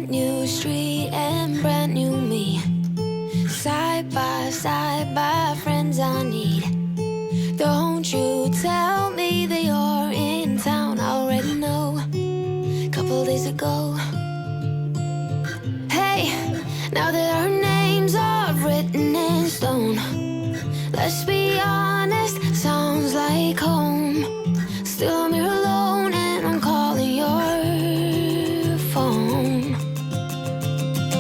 brand new street and brand new me. Side by friends I need. Don't you tell me that you're in town, I already know. Couple days ago. Hey, now that our names are written in stone, let's be honest, sounds like home. Still I'm here alone and I'm calling your phone.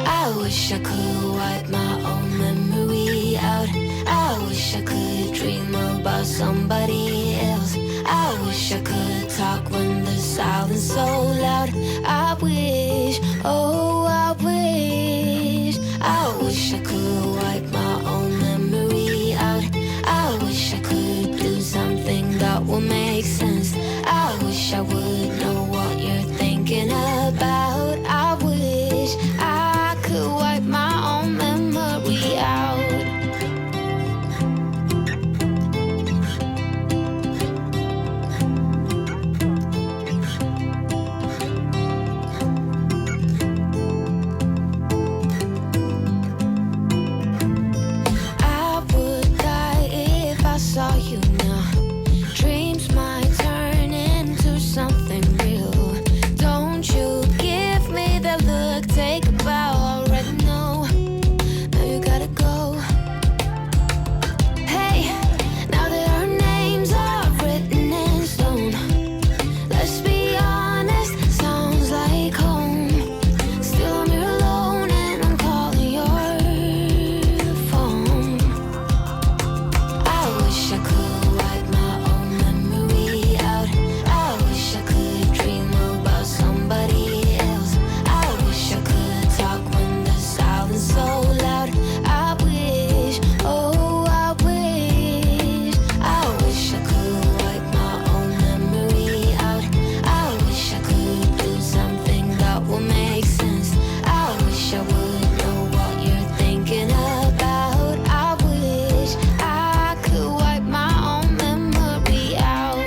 I wish I could wipe my own memory out. I wish I could dream about somebody else. I wish I could talk when the silence so loud. I wish, oh I wish I could wipe my own memory out. I wish I could do something that will make sense. I wish I would know what you're thinking about. I wish I could wipe my own memory out. Saw you now. Dreams might turn into something real. Don't you give me that look, take a bow, already know. Now you gotta go. Hey, now that our names are written in stone, let's be honest, sounds like home. Still I'm here alone and I'm calling your phone. I wish I could wipe my own memory out. I wish I could dream about somebody else. I wish I could talk when the silence so loud. I wish, oh I wish I could wipe my own memory out. I wish I could do something that will make sense. I wish I would know what you're thinking about. I wish I could wipe my own memory out.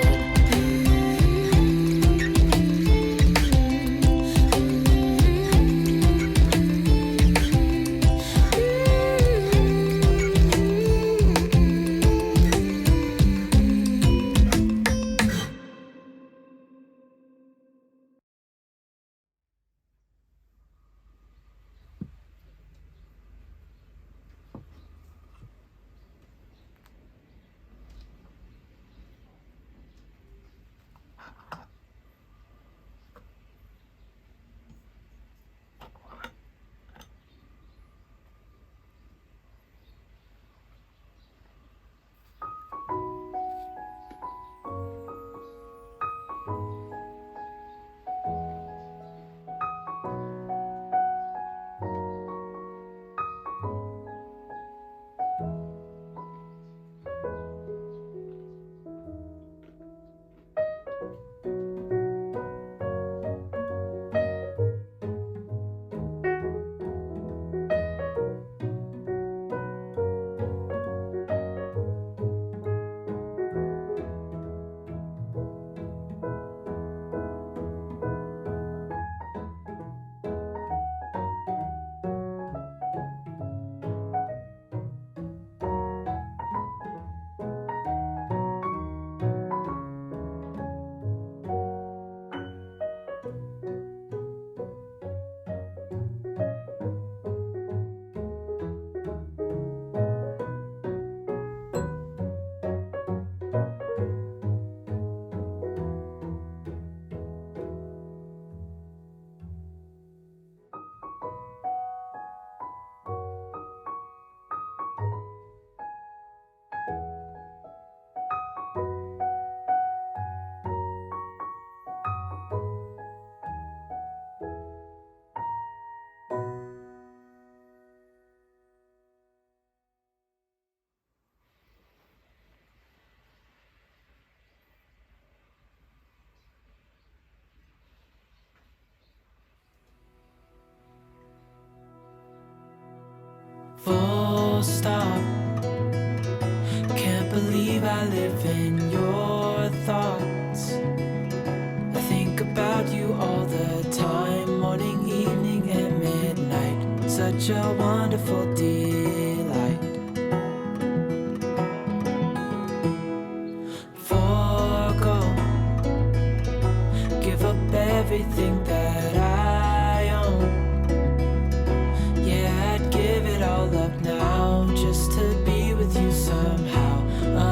Full stop. Can't believe I live in your thoughts. I think about you all the time, morning, evening, and such a wonderful delight. Forgo, give up everything that I own. Yeah, I'd give it all up now just to be with you somehow.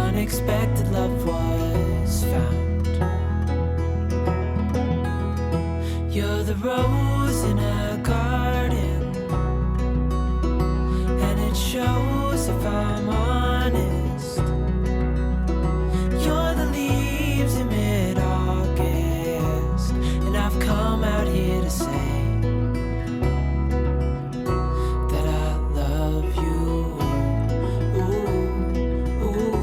Unexpected love was found. You're the rose in a garden, and it shows if I'm honest. You're the leaves in mid-August, and I've come out here to say that I love you. Ooh, ooh,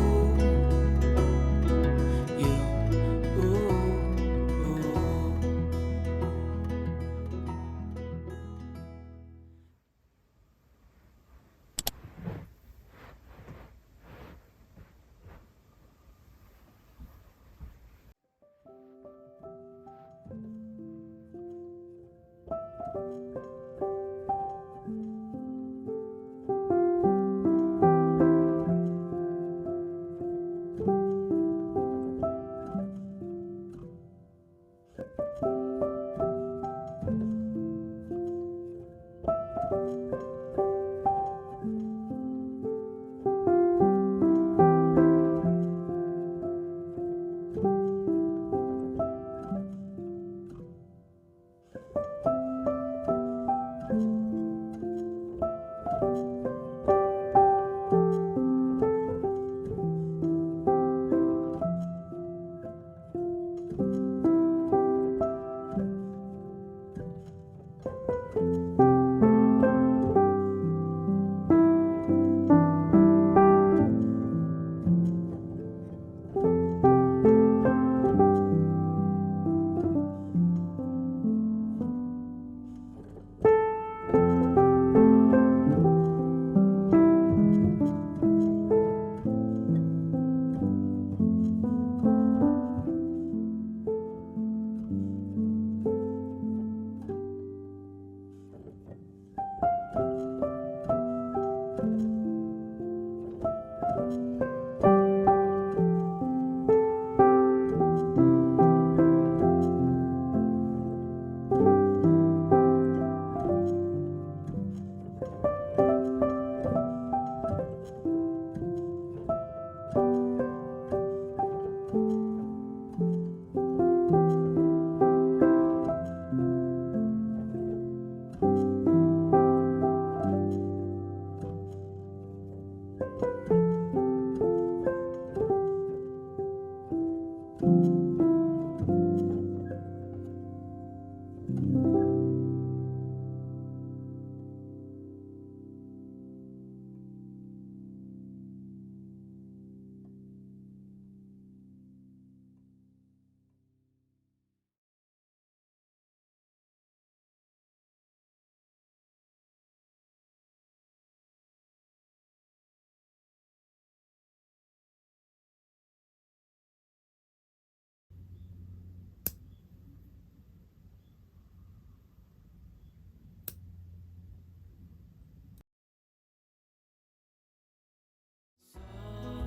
you, ooh, ooh.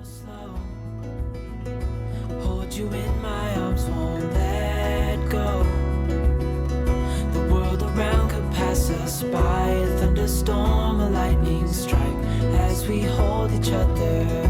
Slow, hold you in my arms, won't let go. The world around could pass us by, a thunderstorm, a lightning strike as we hold each other